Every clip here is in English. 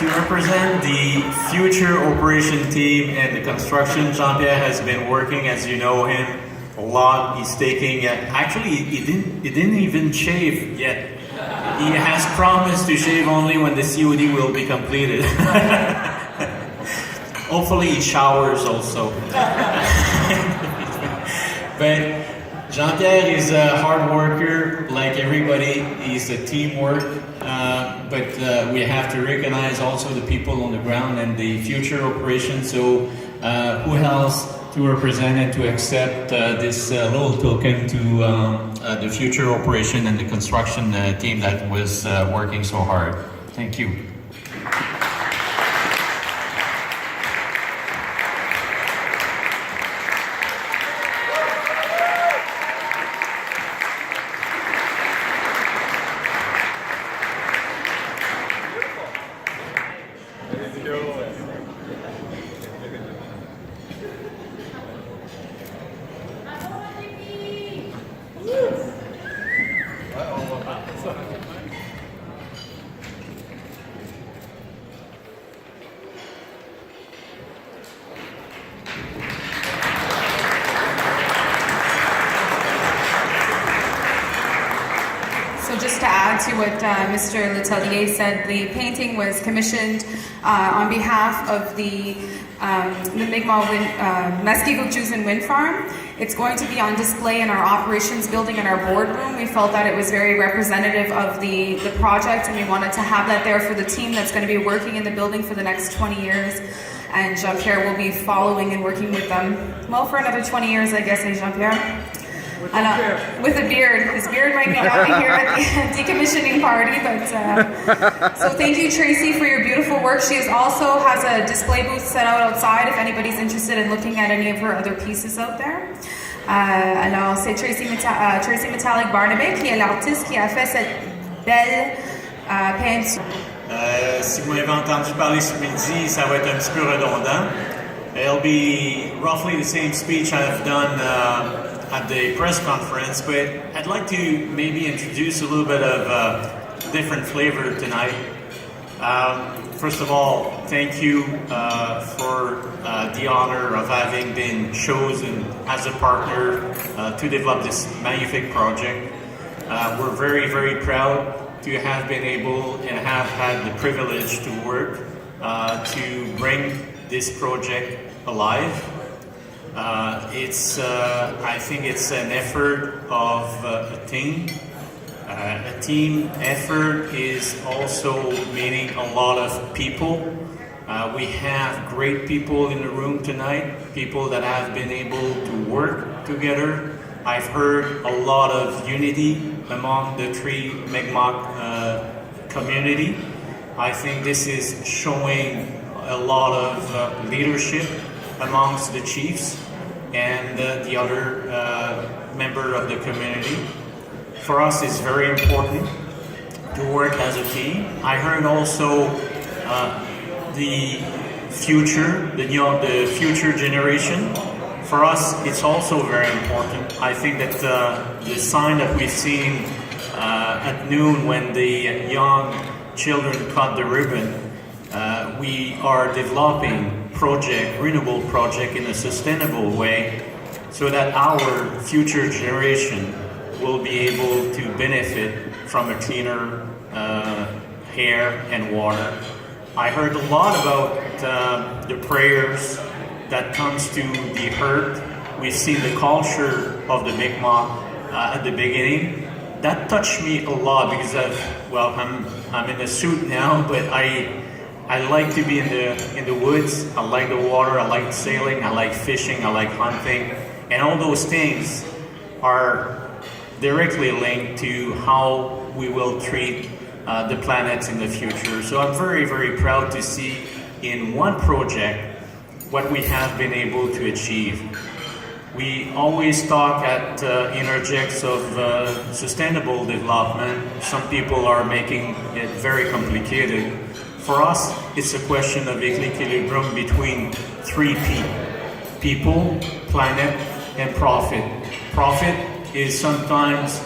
To represent the future operation team and the construction, Jean-Pierre has been working, as you know him, a lot. He's taking, actually he didn't even shave yet. He has promised to shave only when the COD will be completed. Hopefully he showers also. But Jean-Pierre is a hard worker, like everybody. He's a teamwork, but we have to recognize also the people on the ground and the future operation. So who else to represent and to accept this little token to the future operation and the construction team that was working so hard. Thank you. Just to add to what Mr. Letellier said, the painting was commissioned on behalf of the Mesgi'g wind farm. It's going to be on display in our operations building in our boardroom. We felt that it was very representative of the project, and we wanted to have that there for the team that's going to be working in the building for the next 20 years. And Jean-Pierre will be following and working with them, well, for another 20 years, I guess, eh, Jean-Pierre? With a beard. His beard might be out here at the decommissioning party, but so thank you, Tracy, for your beautiful work. She also has a display booth set out outside if anybody's interested in looking at any of her other pieces out there. Alors, c'est Tracy Metallic Barnaby qui est l'artiste qui a fait cette belle peinture. Si vous m'avez entendu parler ce midi, ça va être un petit peu redondant. It'll be roughly the same speech I've done at the press conference, but I'd like to maybe introduce a little bit of different flavor tonight. First of all, thank you for the honor of having been chosen as a partner to develop this magnificent project. We're very, very proud to have been able and have had the privilege to work to bring this project alive. I think it's an effort of a team. A team effort is also meaning a lot of people. We have great people in the room tonight, people that have been able to work together. I've heard a lot of unity among the three Mesgi'g community. I think this is showing a lot of leadership amongst the chiefs and the other member of the community. For us, it's very important to work as a team. I heard also the future generation. For us, it's also very important. I think that the sign that we've seen at noon when the young children cut the ribbon, we are developing renewable project in a sustainable way so that our future generation will be able to benefit from a cleaner air and water. I heard a lot about the prayers that comes to the earth. We've seen the culture of the Mi'kmaq at the beginning. That touched me a lot because I'm in a suit now, but I like to be in the woods. I like the water. I like sailing. I like fishing. I like hunting, and all those things are directly linked to how we will treat the planet in the future. So I'm very, very proud to see in one project what we have been able to achieve. We always talk at Interjects of sustainable development. Some people are making it very complicated. For us, it's a question of equilibrium between 3 P. People, planet, and profit. Profit is sometimes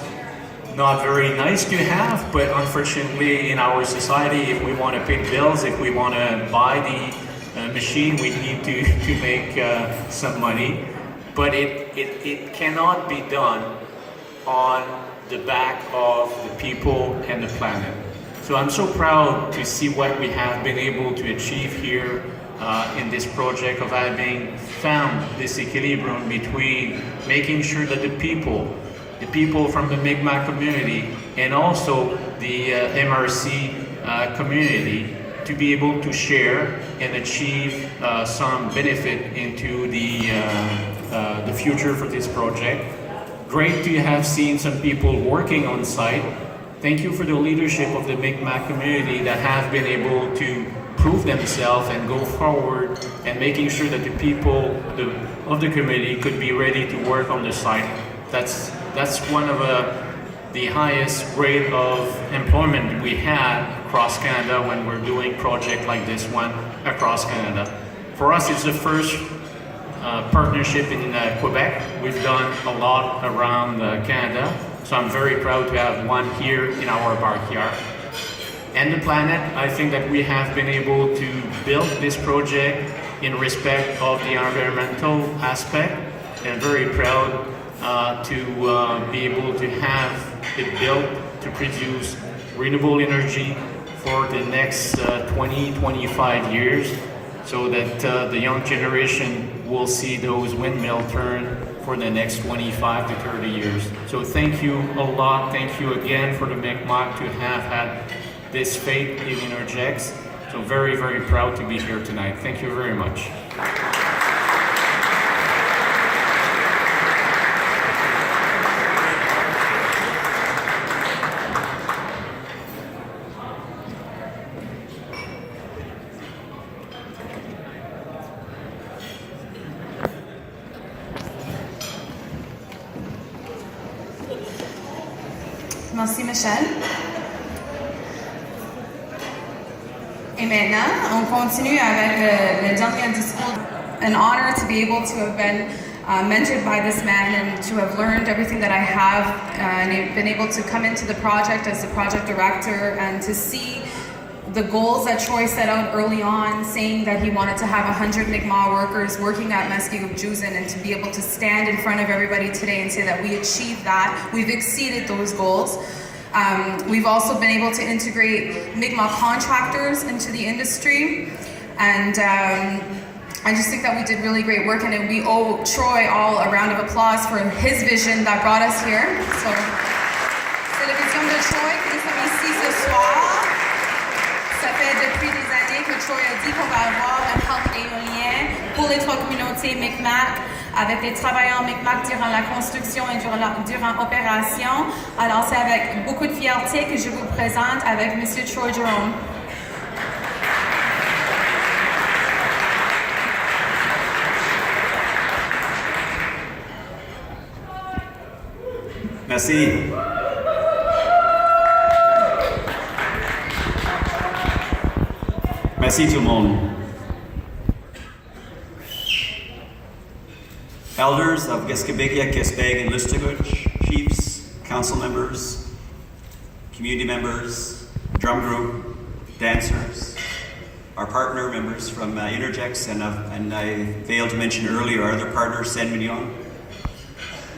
not very nice to have, but unfortunately in our society, if we want to pay bills, if we want to buy the machine, we need to make some money. But it cannot be done on the back of the people and the planet. So I'm so proud to see what we have been able to achieve here in this project of having found this equilibrium between making sure that the people from the Mi'kmaq community and also the MRC community to be able to share and achieve some benefit into the future for this project. Great to have seen some people working on site. Thank you for the leadership of the Mi'kmaq community that have been able to prove themselves and go forward and making sure that the people of the community could be ready to work on the site. That's one of the highest rate of employment we had across Canada when we're doing projects like this one across Canada. For us, it's the first partnership in Quebec. We've done a lot around Canada, so I'm very proud to have one here in our backyard. And the planet, I think that we have been able to build this project in respect of the environmental aspect, and very proud to be able to have it built to produce renewable energy for the next 20-25 years, so that the young generation will see those windmills turn for the next 25 to 30 years. So thank you a lot. Thank you again for the Mi'kmaq to have had this faith in Inauguration. So very, very proud to be here tonight. Thank you very much. Merci, Michel. Et maintenant, on continue avec le dernier discours. An honor to be able to have been mentored by this man and to have learned everything that I have and been able to come into the project as the project director and to see the goals that Troy set out early on, saying that he wanted to have 100 Mi'kmaq workers working at Mesgi'g and to be able to stand in front of everybody today and say that we achieved that, we've exceeded those goals. We've also been able to integrate Mi'kmaq contractors into the industry, and I just think that we did really great work, and we owe Troy all a round of applause for his vision that brought us here. So, c'est la vision de Troy que nous sommes ici ce soir. Ça fait depuis des années que Troy a dit qu'on va avoir un parc éolien pour les 3 communautés Mi'kmaq, avec des travailleurs Mi'kmaq durant la construction et durant l'opération. Alors c'est avec beaucoup de fierté que je vous présente avec M. Troy Jerome. Merci. Merci tout le monde. Elders of Mesgi'g, Mesgi'g, and Listigouche, chiefs, council members, community members, drum group, dancers, our partner members from Interjex, and I failed to mention earlier our other partner, Saint Mignon,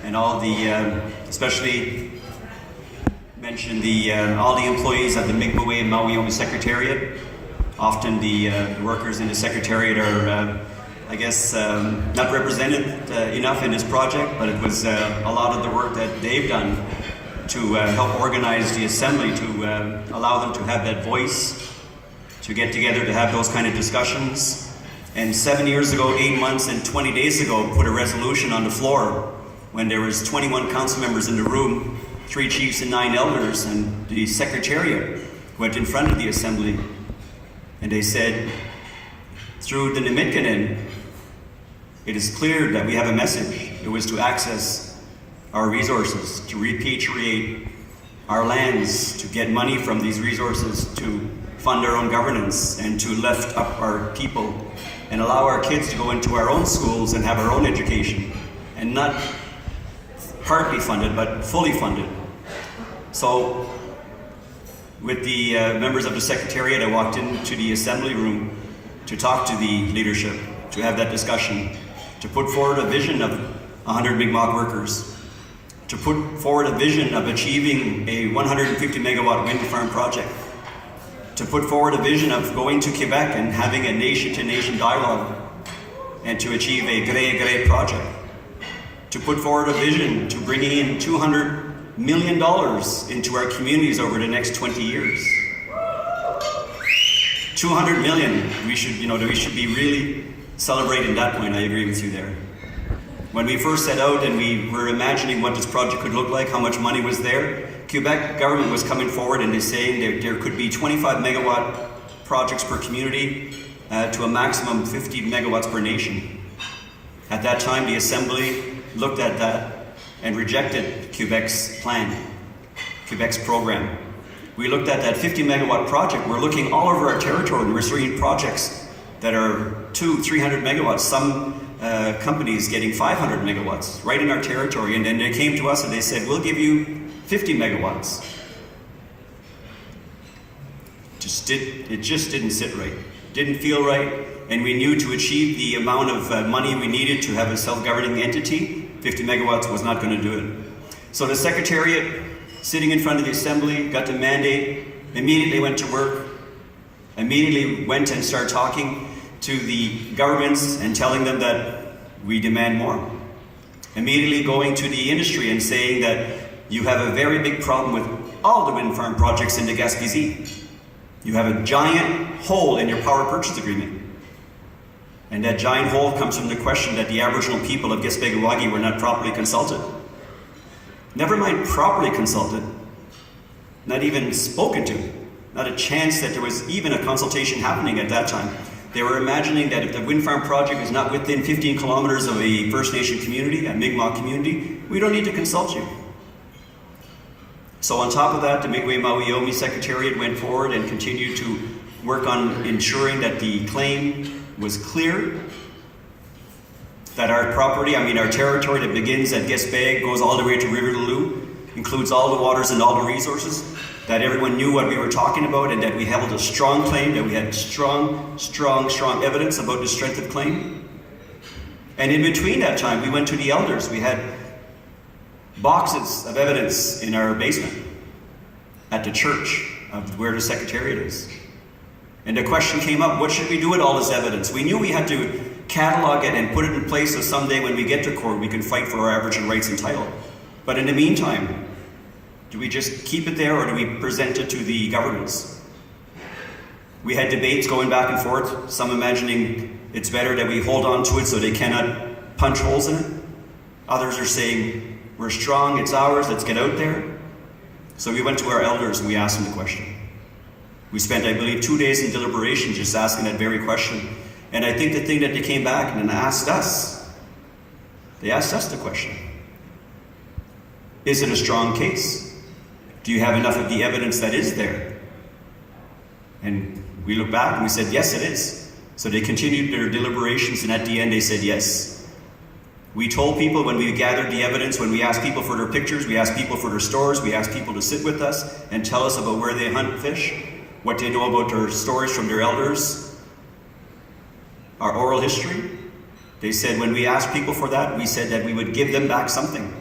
and all the, especially mention all the employees of the Mi'kmaq and Maui Secretariat. Often the workers in the Secretariat are, I guess, not represented enough in this project, but it was a lot of the work that they've done to help organize the Assembly, to allow them to have that voice, to get together to have those kind of discussions. And 7 years ago, 8 months, and 20 days ago, put a resolution on the floor when there was 21 council members in the room, 3 chiefs and 9 elders, and the Secretariat went in front of the Assembly, and they said, through the Nimitkinen, it is clear that we have a message. It was to access our resources, to repatriate our lands, to get money from these resources, to fund our own governance, and to lift up our people, and allow our kids to go into our own schools and have our own education, and not partly funded, but fully funded. So, with the members of the Secretariat, I walked into the Assembly room to talk to the leadership, to have that discussion, to put forward a vision of 100 Mi'kmaq workers, to put forward a vision of achieving a 150 megawatt wind farm project, to put forward a vision of going to Quebec and having a nation-to-nation dialogue, and to achieve a Gré project, to put forward a vision to bringing in $200 million into our communities over the next 20 years. 200 million, we should be really celebrating that point. I agree with you there. When we first set out and we were imagining what this project could look like, how much money was there, Quebec government was coming forward and they're saying there could be 25 megawatt projects per community to a maximum 50 megawatts per nation. At that time, the Assembly looked at that and rejected Quebec's plan, Quebec's program. We looked at that 50 megawatt project. We're looking all over our territory and we're seeing projects that are 200-300 megawatts. Some companies getting 500 megawatts right in our territory. And then they came to us and they said, we'll give you 50 megawatts. It just didn't sit right. Didn't feel right. And we knew to achieve the amount of money we needed to have a self-governing entity, 50 megawatts was not going to do it. So the Secretariat, sitting in front of the Assembly, got the mandate, immediately went to work, immediately went and started talking to the governments and telling them that we demand more. Immediately going to the industry and saying that you have a very big problem with all the wind farm projects in the Gaspésie. You have a giant hole in your power purchase agreement. And that giant hole comes from the question that the Aboriginal people of Mesgi'g were not properly consulted. Never mind properly consulted, not even spoken to, not a chance that there was even a consultation happening at that time. They were imagining that if the wind farm project is not within 15 kilometers of a First Nation community, a Mi'kmaq community, we don't need to consult you. So on top of that, the Mi'kmaq Secretariat went forward and continued to work on ensuring that the claim was clear, that our property, our territory that begins at Mesgi'g, goes all the way to River Loup, includes all the waters and all the resources, that everyone knew what we were talking about and that we held a strong claim, that we had strong evidence about the strength of claim. And in between that time, we went to the elders. We had boxes of evidence in our basement at the church of where the Secretariat is. And the question came up, what should we do with all this evidence? We knew we had to catalog it and put it in place so someday when we get to court, we can fight for our Aboriginal rights and title. But in the meantime, do we just keep it there or do we present it to the governments? We had debates going back and forth, some imagining it's better that we hold on to it so they cannot punch holes in it. Others are saying, we're strong, it's ours, let's get out there. So we went to our elders and we asked them the question. We spent, I believe, 2 days in deliberation just asking that very question. And I think the thing that they came back and asked us, they asked us the question. Is it a strong case? Do you have enough of the evidence that is there? And we looked back and we said, yes, it is. So they continued their deliberations and at the end they said yes. We told people when we gathered the evidence, when we asked people for their pictures, we asked people for their stores, we asked people to sit with us and tell us about where they hunt fish, what they know about their stories from their elders, our oral history. They said when we asked people for that, we said that we would give them back something.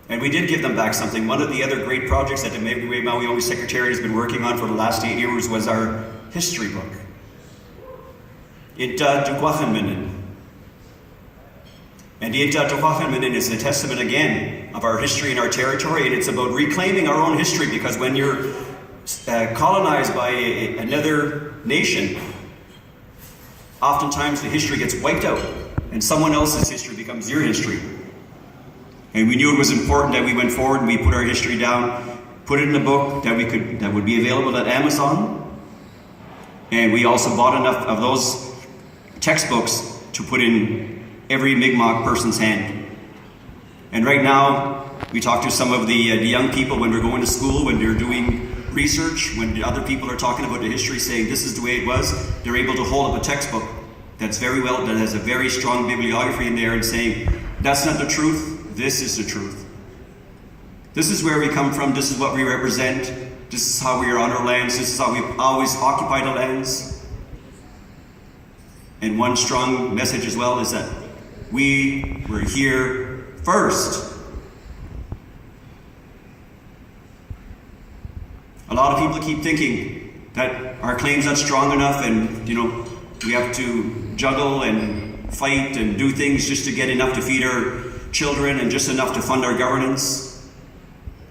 And we did give them back something. One of the other great projects that the Maui Secretariat has been working on for the last 8 years was our history book. Inta Dukwachanminin. And the Inta Dukwachanminin is a testament again of our history and our territory, and it's about reclaiming our own history, because when you're colonized by another nation, oftentimes the history gets wiped out and someone else's history becomes your history. And we knew it was important that we went forward and we put our history down, put it in a book that would be available at Amazon. And we also bought enough of those textbooks to put in every Mi'kmaq person's hand. And right now, we talk to some of the young people when they're going to school, when they're doing research, when other people are talking about the history, saying this is the way it was, they're able to hold up a textbook that has a very strong bibliography in there and saying, that's not the truth, this is the truth. This is where we come from, this is what we represent, this is how we are on our lands, this is how we've always occupied our lands. And one strong message as well is that we were here first. A lot of people keep thinking that our claim's not strong enough and, we have to juggle and fight and do things just to get enough to feed our children and just enough to fund our governance.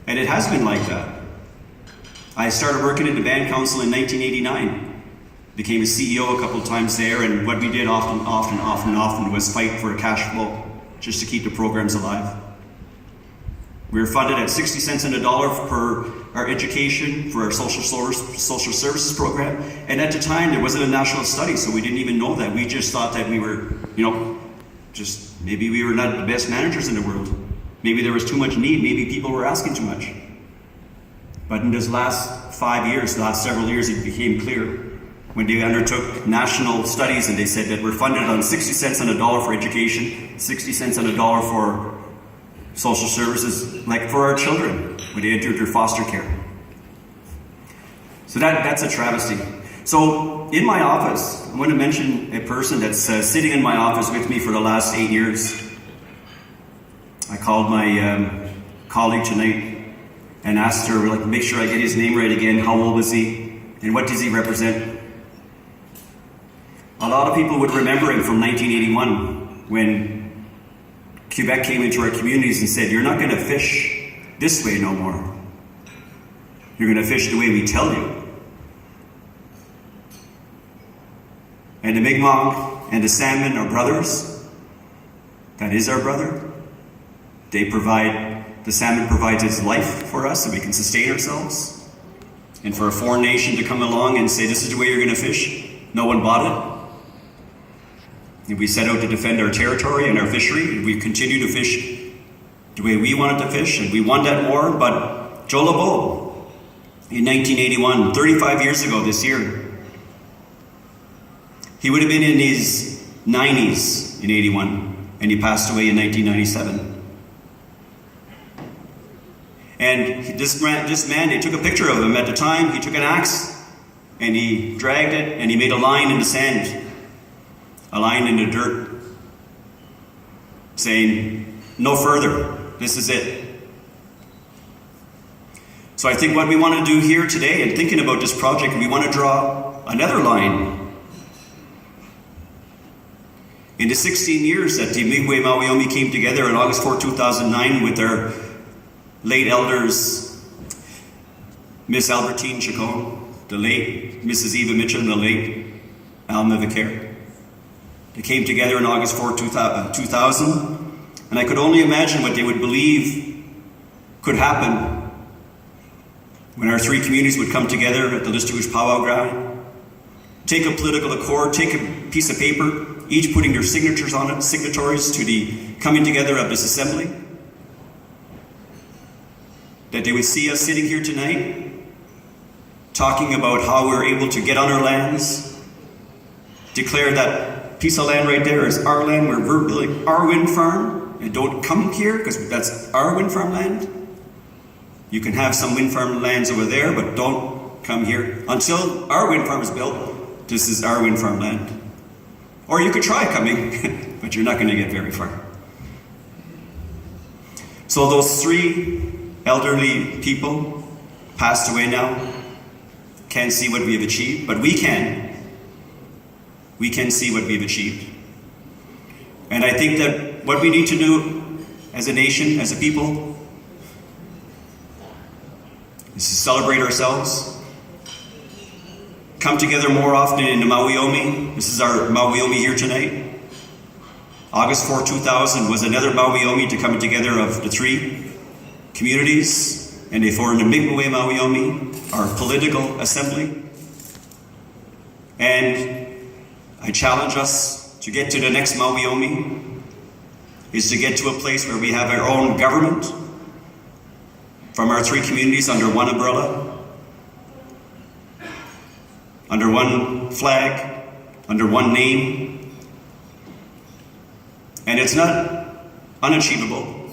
And it has been like that. I started working in the band council in 1989. Became a CEO a couple of times there, and what we did often was fight for cash flow, just to keep the programs alive. We were funded at 60 cents on the dollar for our education, for our social services program. And at the time, there wasn't a national study, so we didn't even know that. We just thought that we were, maybe we were not the best managers in the world. Maybe there was too much need. Maybe people were asking too much. But in this last several years, it became clear when they undertook national studies and they said that we're funded on 60 cents on the dollar for education, 60 cents on the dollar for social services, like for our children when they entered their foster care. So that's a travesty. So in my office, I want to mention a person that's sitting in my office with me for the last 8 years. I called my colleague tonight and asked her, make sure I get his name right again. How old is he? And what does he represent? A lot of people would remember him from 1981 when Quebec came into our communities and said, you're not going to fish this way no more. You're going to fish the way we tell you. And the Mi'kmaq and the salmon are brothers. That is our brother. The salmon provides its life for us so we can sustain ourselves. And for a foreign nation to come along and say, this is the way you're going to fish, no one bought it. And we set out to defend our territory and our fishery, and we continue to fish the way we wanted to fish, and we won that war. But Joe Lebeau, in 1981, 35 years ago this year, he would have been in his 90s in 81, and he passed away in 1997. And this man, they took a picture of him at the time. He took an axe and he dragged it and he made a line in the sand, a line in the dirt, saying, no further, this is it. So I think what we want to do here today, and thinking about this project, we want to draw another line. In the 16 years that the Mi'kmaq Mawiomi came together on August 4, 2009 with their late elders, Miss Albertine Chacon, the late Mrs. Eva Mitchell, and the late Alma Vicaire. They came together on August 4, 2000, and I could only imagine what they would believe could happen when our three communities would come together at the Listigouche Powwow Ground, take a political accord, take a piece of paper, each putting their signatures on it, signatories to the coming together of this assembly. That they would see us sitting here tonight, talking about how we're able to get on our lands, declare that piece of land right there is our land, where we're building our wind farm, and don't come here because that's our wind farm land. You can have some wind farm lands over there, but don't come here. Until our wind farm is built, this is our wind farm land. Or you could try coming, but you're not going to get very far. So those three elderly people passed away now, can't see what we have achieved, but we can. We can see what we've achieved. And I think that what we need to do as a nation, as a people, is to celebrate ourselves, come together more often in the Mawiomi. This is our Mawiomi here tonight. August 4, 2000 was another Mawiomi to come together of the three communities, and they formed the Mi'kmaq Mawiomi, our political assembly. And I challenge us to get to the next Mawiomi, is to get to a place where we have our own government from our three communities under one umbrella, under one flag, under one name. And it's not unachievable.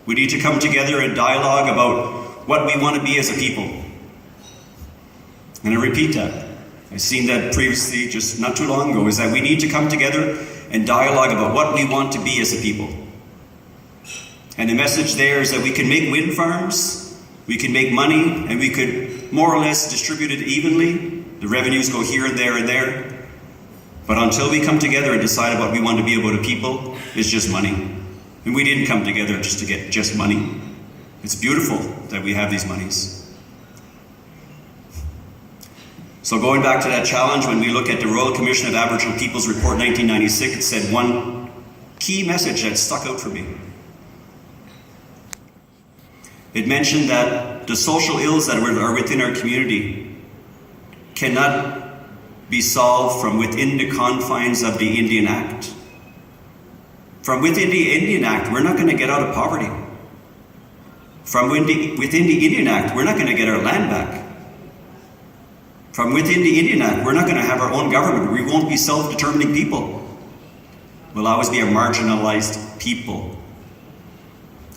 We need to come together and dialogue about what we want to be as a people. And I repeat that. I've seen that previously, just not too long ago, is that we need to come together and dialogue about what we want to be as a people. And the message there is that we can make wind farms, we can make money, and we could more or less distribute it evenly. The revenues go here and there and there. But until we come together and decide what we want to be about a people, it's just money. And we didn't come together just to get just money. It's beautiful that we have these monies. So going back to that challenge, when we look at the Royal Commission of Aboriginal Peoples Report 1996, it said one key message that stuck out for me. It mentioned that the social ills that are within our community cannot be solved from within the confines of the Indian Act. From within the Indian Act, we're not going to get out of poverty. From within the Indian Act, we're not going to get our land back. From within the Indian Act, we're not going to have our own government. We won't be self-determining people. We'll always be a marginalized people.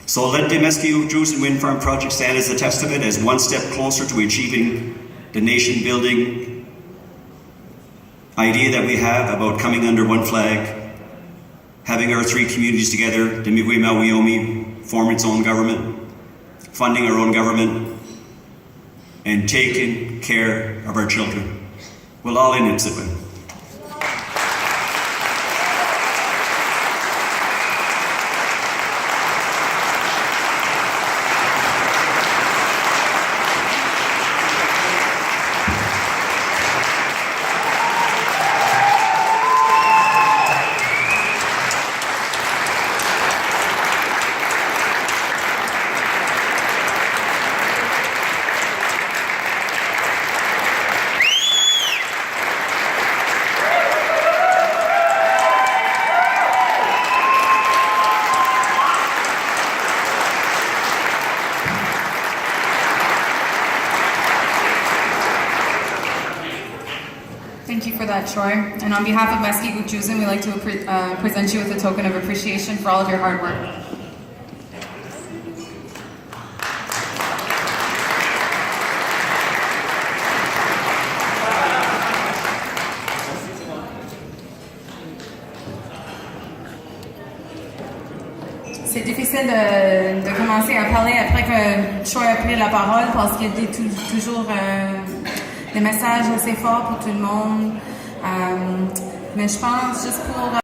So let the Mesgi'g Wind Farm project stand as a testament, as one step closer to achieving the nation-building idea that we have about coming under one flag, having our three communities together, the Mi'kmaq Wyoming form its own government, funding our own government, and taking care of our children. We'll all in it, Sipin. Thank you for that, Troy. And on behalf of Mesgi'g, we'd like to present you with a token of appreciation for all of your hard work. C'est difficile de commencer à parler après que Troy a pris la parole parce qu'il dit toujours des messages assez forts pour tout le monde. Mais je pense, juste pour